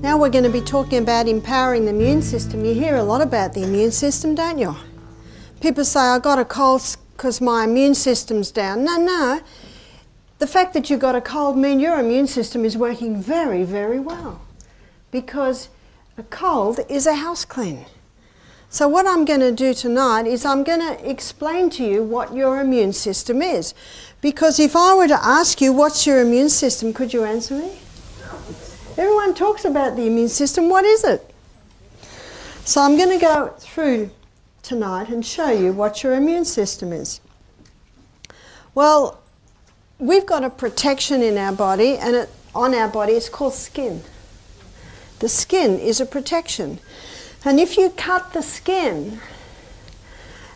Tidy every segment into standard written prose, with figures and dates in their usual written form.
Now we're going to be talking about empowering the immune system. You hear a lot about the immune system, don't you? People say, I got a cold because my immune system's down. No. The fact that you got a cold means your immune system is working very, very well. Because a cold is a house clean. So what I'm going to do tonight is I'm going to explain to you what your immune system is. Because if I were to ask you, what's your immune system, could you answer me? Everyone talks about the immune system. What is it? So I'm going to go through tonight and show you what your immune system is. Well, we've got a protection in our body, and on our body it's called skin. The skin is a protection. And if you cut the skin,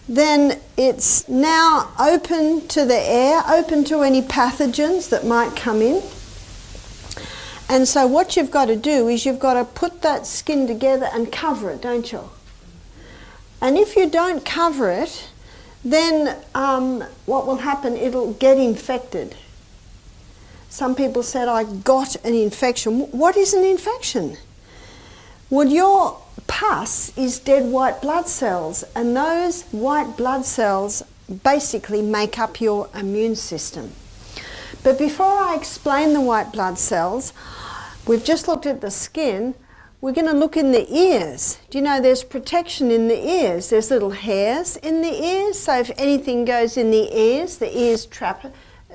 then it's now open to the air, open to any pathogens that might come in. And so what you've got to do is you've got to put that skin together and cover it, don't you? And if you don't cover it, then what will happen, it'll get infected. Some people said, I got an infection. What is an infection? Well, your pus is dead white blood cells, and those white blood cells basically make up your immune system. But before I explain the white blood cells, we've just looked at the skin. We're going to look in the ears. Do you know there's protection in the ears? There's little hairs in the ears, so if anything goes in the ears trap it,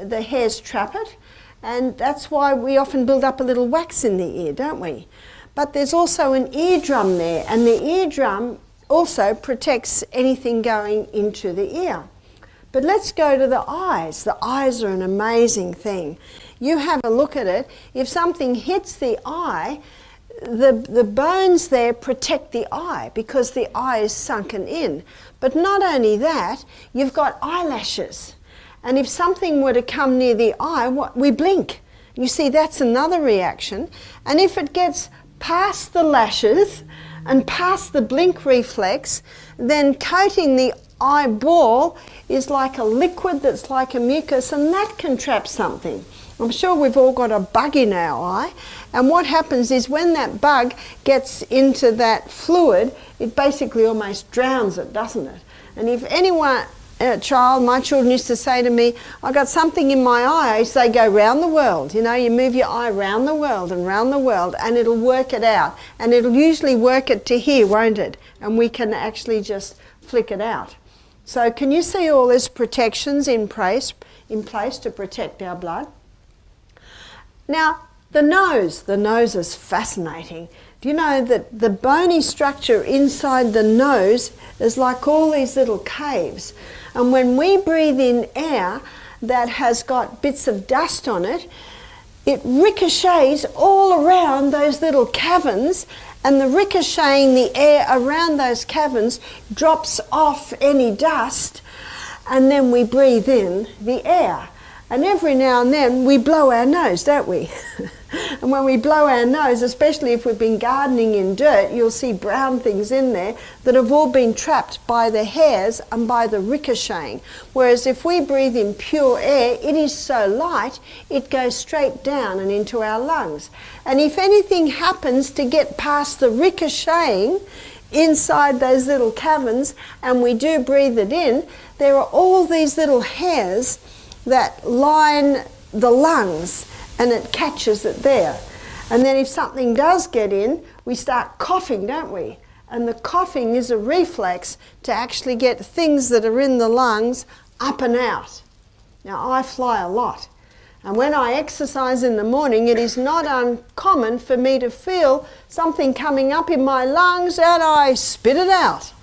the hairs trap it, and that's why we often build up a little wax in the ear, don't we? But there's also an eardrum there, and the eardrum also protects anything going into the ear. But let's go to the eyes. The eyes are an amazing thing. You have a look at it. If something hits the eye, the bones there protect the eye because the eye is sunken in. But not only that, you've got eyelashes. And if something were to come near the eye, we blink. You see, that's another reaction. And if it gets past the lashes and past the blink reflex, then coating the eyeball is like a liquid that's like a mucus, and that can trap something. I'm sure we've all got a bug in our eye, and what happens is when that bug gets into that fluid, it basically almost drowns it, doesn't it? And if anyone, my children used to say to me, I got something in my eye, I say go round the world. You know, you move your eye round the world, and it'll work it out. And it'll usually work it to here, won't it? And we can actually just flick it out. So can you see all these protections in place to protect our blood? Now, the nose is fascinating. Do you know that the bony structure inside the nose is like all these little caves? And when we breathe in air that has got bits of dust on it, it ricochets all around those little caverns, and the ricocheting the air around those caverns drops off any dust, and then we breathe in the air. And every now and then we blow our nose, don't we? And when we blow our nose, especially if we've been gardening in dirt, you'll see brown things in there that have all been trapped by the hairs and by the ricocheting. Whereas if we breathe in pure air, it is so light, it goes straight down and into our lungs. And if anything happens to get past the ricocheting inside those little caverns, and we do breathe it in, there are all these little hairs that line the lungs, and it catches it there. And then if something does get in, we start coughing, don't we? And the coughing is a reflex to actually get things that are in the lungs up and out. Now, I fly a lot. And when I exercise in the morning, it is not uncommon for me to feel something coming up in my lungs, and I spit it out.